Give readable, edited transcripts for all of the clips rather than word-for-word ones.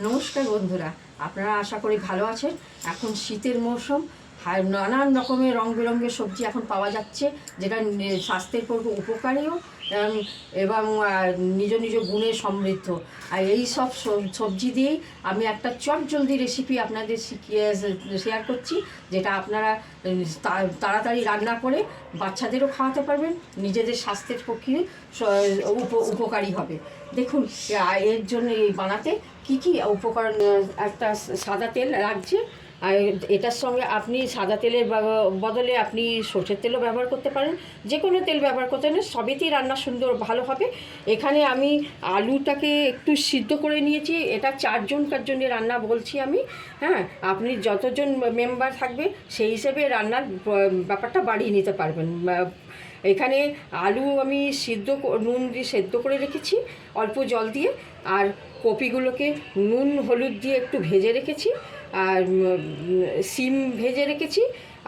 নমস্কার বন্ধুরা, আপনারা আশা করি ভালো আছেন। এখন শীতের মৌসুম, নানান রকমের রং বেরঙের সবজি এখন পাওয়া যাচ্ছে, যেটা স্বাস্থ্যের পক্ষে উপকারীও এবং নিজ নিজ গুণে সমৃদ্ধ। আর এই সব সবজি দিয়েই আমি একটা চটজলদি রেসিপি আপনাদের শেয়ার করছি, যেটা আপনারা তাড়াতাড়ি রান্না করে বাচ্চাদেরও খাওয়াতে পারবেন, নিজেদের স্বাস্থ্যের পক্ষে উপকারী হবে। দেখুন এর জন্য এই বানাতে কি কি উপকরণ। একটা সাদা তেল লাগছে, আর এটার সঙ্গে আপনি সাদা তেলের বদলে আপনি সরষের তেলও ব্যবহার করতে পারেন, যে কোনো তেল ব্যবহার করতে পারেন, সবেতেই রান্না সুন্দর ভালো হবে। এখানে আমি আলুটাকে একটু সিদ্ধ করে নিয়েছি, এটা 4 জনকার জন্য রান্না বলছি আমি। হ্যাঁ, আপনি যতজন মেম্বার থাকবে সেই হিসেবে রান্নার ব্যাপারটা বাড়িয়ে নিতে পারবেন। এখানে আলু আমি নুন দিয়ে সেদ্ধ করে রেখেছি অল্প জল দিয়ে, আর কপিগুলোকে নুন হলুদ দিয়ে একটু ভেজে রেখেছি, আর সিম ভেজে রেখেছি,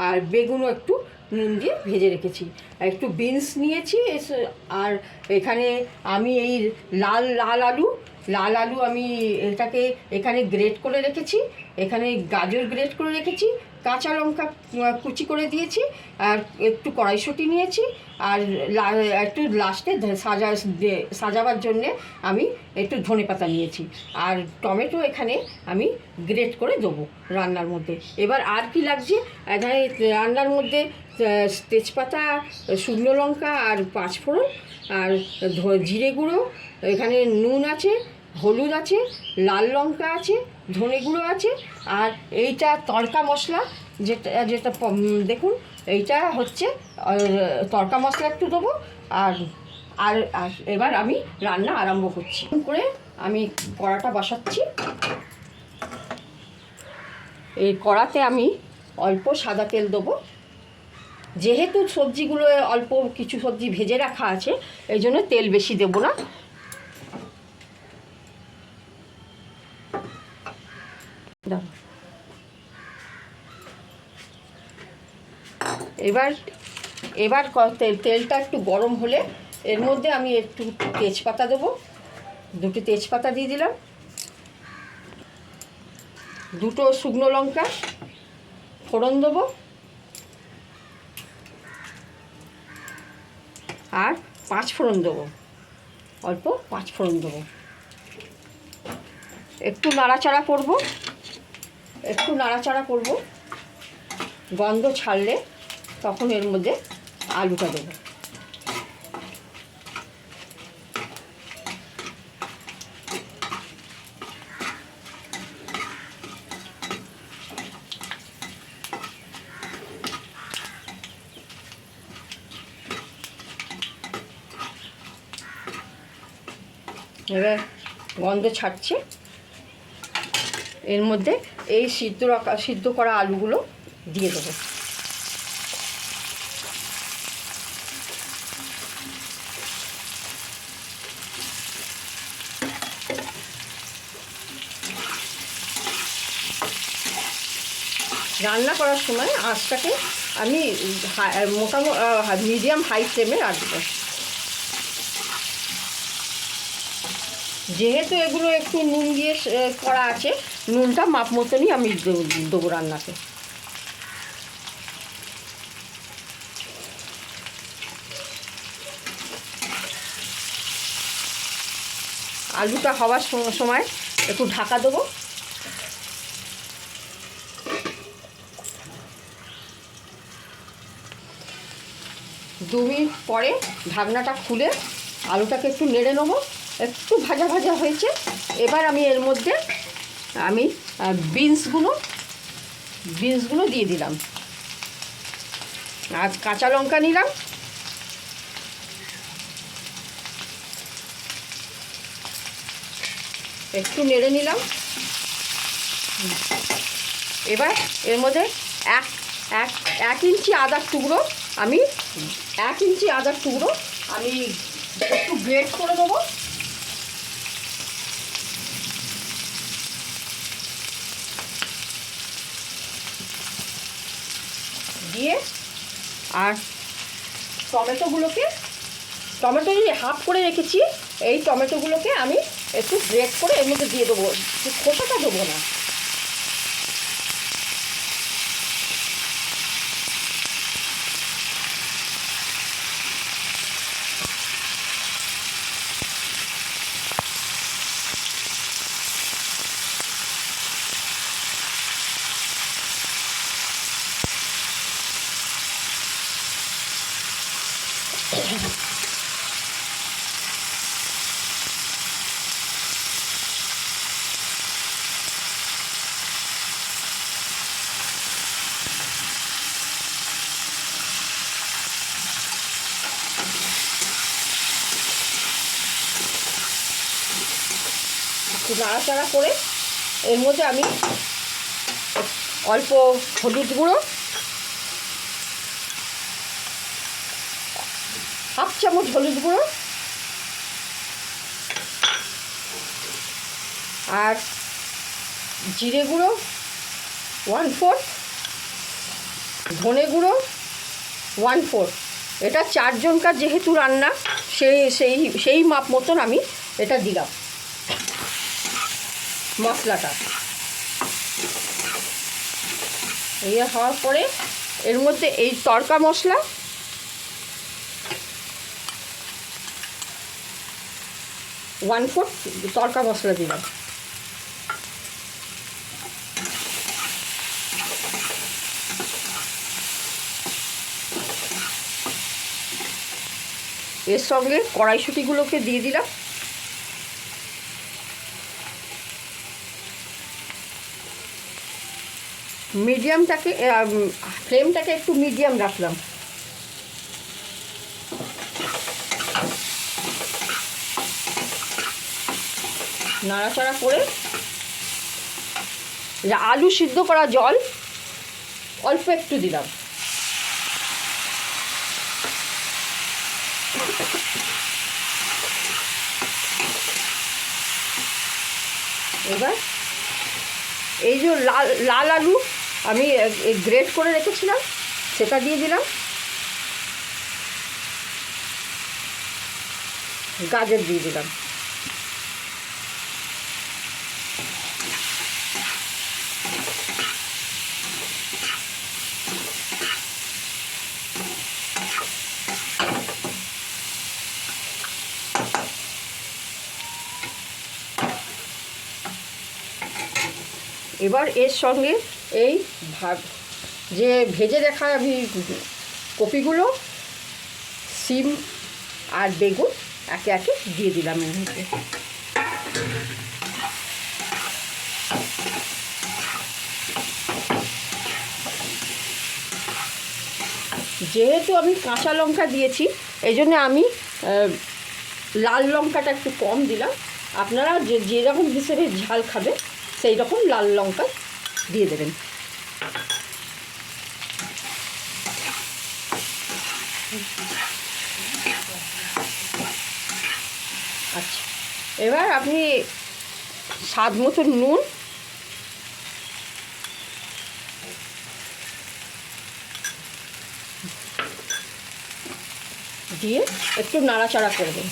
আর বেগুনও একটু নুন দিয়ে ভেজে রেখেছি, আর একটু বিনস নিয়েছি। আর এখানে আমি এই লাল আলু আমি এখানে গ্রেট করে রেখেছি, এখানে গাজর গ্রেট করে রেখেছি, কাঁচা লঙ্কা কুচি করে দিয়েছি, আর একটু কড়াইশুঁটি নিয়েছি, আর একটু লাস্টে সাজাবার জন্যে আমি একটু ধনেপাতা নিয়েছি, আর টমেটো এখানে আমি গ্রেট করে দেবো রান্নার মধ্যে। এবার আর কি লাগছে, এখানে রান্নার মধ্যে তেজপাতা, শুকনো লঙ্কা, আর 5 ফোড়ন, আর জিরে গুঁড়ো, এখানে নুন আছে, হলুদ আছে, লাল লঙ্কা আছে, ধনে গুঁড়ো আছে, আর এইটা তড়কা মশলা, যেটা দেখুন এইটা হচ্ছে তড়কা মশলা একটু দেবো। আর আর এবার আমি রান্না আরম্ভ করছি করে আমি কড়াটা বসাচ্ছি। এই কড়াতে আমি অল্প সাদা তেল দেবো, যেহেতু সবজিগুলো অল্প কিছু সবজি ভেজে রাখা আছে, এই জন্য তেল বেশি দেবো না। এবার তেলটা একটু গরম হলে এর মধ্যে আমি একটু তেজপাতা দেবো, 2টি তেজপাতা দিয়ে দিলাম, 2টো শুকনো লঙ্কা ফোড়ন দেবো, আর 5 ফোড়ন দেবো, অল্প 5 ফোড়ন দেবো। একটু নাড়াচাড়া করব, গন্ধ ছাড়লে তখন এর মধ্যে আলুটা দেবো। এবার গন্ধ ছাড়ছে, এর মধ্যে এই সিদ্ধ করা আলুগুলো দিয়ে দেবো। রান্না করার সময় আঁচটাকে আমি মিডিয়াম হাই ফ্লেমে রাখবো। যেহেতু এগুলো একটু নুন দিয়ে করা আছে, নুনটা মাপ মতনই আমি দেবো রান্নাতে। আলুটা হওয়ার সময় একটু ঢাকা দেবো। দু মিনিট পরে ঢাকনাটা খুলে আলুটাকে একটু নেড়ে নেবো, একটু ভাজা ভাজা হয়েছে। এবার আমি এর মধ্যে বিনসগুলো দিয়ে দিলাম, আর কাঁচা লঙ্কা নিলাম, একটু নেড়ে নিলাম। এবার এর মধ্যে এক ইঞ্চি আদার টুকরো আমি একটু গ্রেট করে দেবো। দিয়ে আর টমেটো হাফ করে রেখেছি, এই টমেটোগুলোকে আমি একটু গ্রেট করে এর মধ্যে দিয়ে দেবো, খোসাটা দেবো না। একটু নাড়াচাড়া করে এর মধ্যে আমি অল্প হলুদ গুঁড়ো, হাফ চামচ হলুদ গুঁড়ো, আর জিরে গুঁড়ো 1/4, ধনে গুঁড়ো 1/4। এটা 4 জনকার যেহেতু রান্না, সেই মাপ মতন আমি এটা দিলাম মশলাটা। ইয়ে হওয়ার পরে এর মধ্যে এই তড়কা মশলা, ওয়ান ফোর্থ তড়কা মশলা দিলাম। এর সঙ্গে কড়াইশুঁটিগুলোকে দিয়ে দিলাম। মিডিয়ামটাকে, ফ্লেমটাকে একটু মিডিয়াম রাখলাম। নাড়াচাড়া করে আলু সিদ্ধ করা জল অল্প একটু দিলাম। এবার এই যে লাল আলু আমি গ্রেট করে রেখেছিলাম সেটা দিয়ে দিলাম, গাজর দিয়ে দিলাম। এবার এর সঙ্গে এই যে ভেজে রাখা আমি কপিগুলো, সিম আর বেগুন একে একে দিয়ে দিলাম এর মধ্যে। যেহেতু আমি কাঁচা লঙ্কা দিয়েছি এই জন্য আমি লাল লঙ্কাটা একটু কম দিলাম। আপনারা যেরকম হিসেবে ঝাল খাবে সেই রকম লাল লঙ্কা দিয়ে দেবেন। আচ্ছা, এবার আপনি স্বাদ মতো নুন, দিয়ে একটু নাড়াচাড়া করবেন।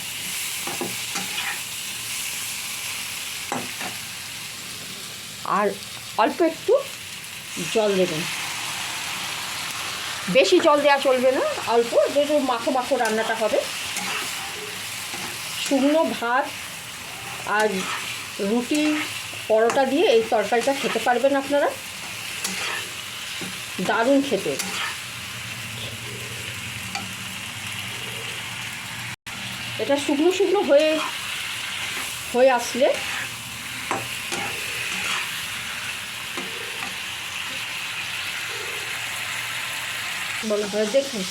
আর অল্প একটু জল দেবেন, বেশি জল দেওয়া চলবে না, অল্প, যেহেতু মাখো মাখো রান্নাটা হবে। শুকনো ভাত আর রুটি পরোটা দিয়ে এই তরকারিটা খেতে পারবেন আপনারা, দারুণ খেতে। এটা শুকনো শুকনো হয়ে আসলে দেখুন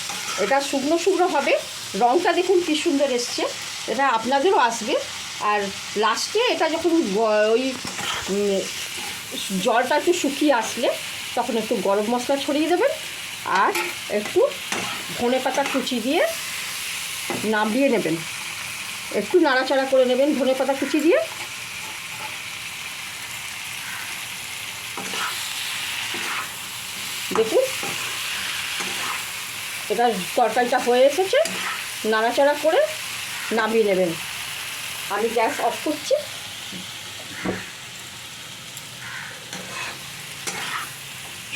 এটা শুকনো শুকনো হবে, রঙটা দেখুন কী সুন্দর এসছে, এটা আপনাদেরও আসবে। আর লাস্টে এটা যখন ওই জলটা একটু শুকিয়ে আসলে তখন একটু গরম মশলা ছড়িয়ে দেবেন আর একটু ধনেপাতা কুচি দিয়ে নামিয়ে নেবেন। একটু নাড়াচাড়া করে নেবেন ধনেপাতা কুচি দিয়ে। দেখুন এটা তরকারিটা হয়ে এসেছে, নাড়াচাড়া করে নামিয়ে নেবেন। আমি গ্যাস অফ করছি।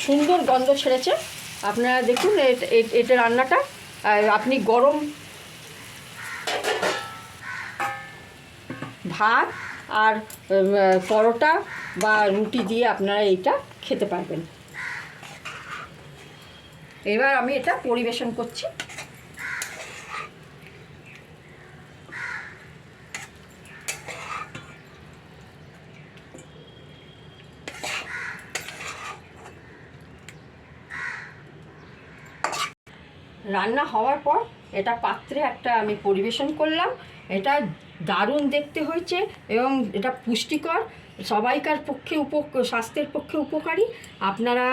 সুন্দর গন্ধ ছেড়েছে। আপনারা দেখুন এটা রান্নাটা আপনি গরম ভাত আর পরোটা বা রুটি দিয়ে আপনারা এইটা খেতে পারবেন। এবার আমি এটা পরিবেশন করছি। রান্না হওয়ার পর এটা পাত্রে একটা আমি পরিবেশন করলাম। এটা দারুণ দেখতে হয়েছে এবং এটা পুষ্টিকর, সবাইকার পক্ষে স্বাস্থ্যের পক্ষে উপকারী। আপনারা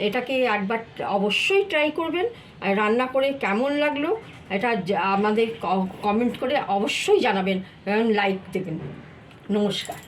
এটাকে একবার অবশ্যই ট্রাই করবেন। আর রান্না করে কেমন লাগলো এটা আমাদের কমেন্ট করে অবশ্যই জানাবেন এবং লাইক দেবেন। নমস্কার।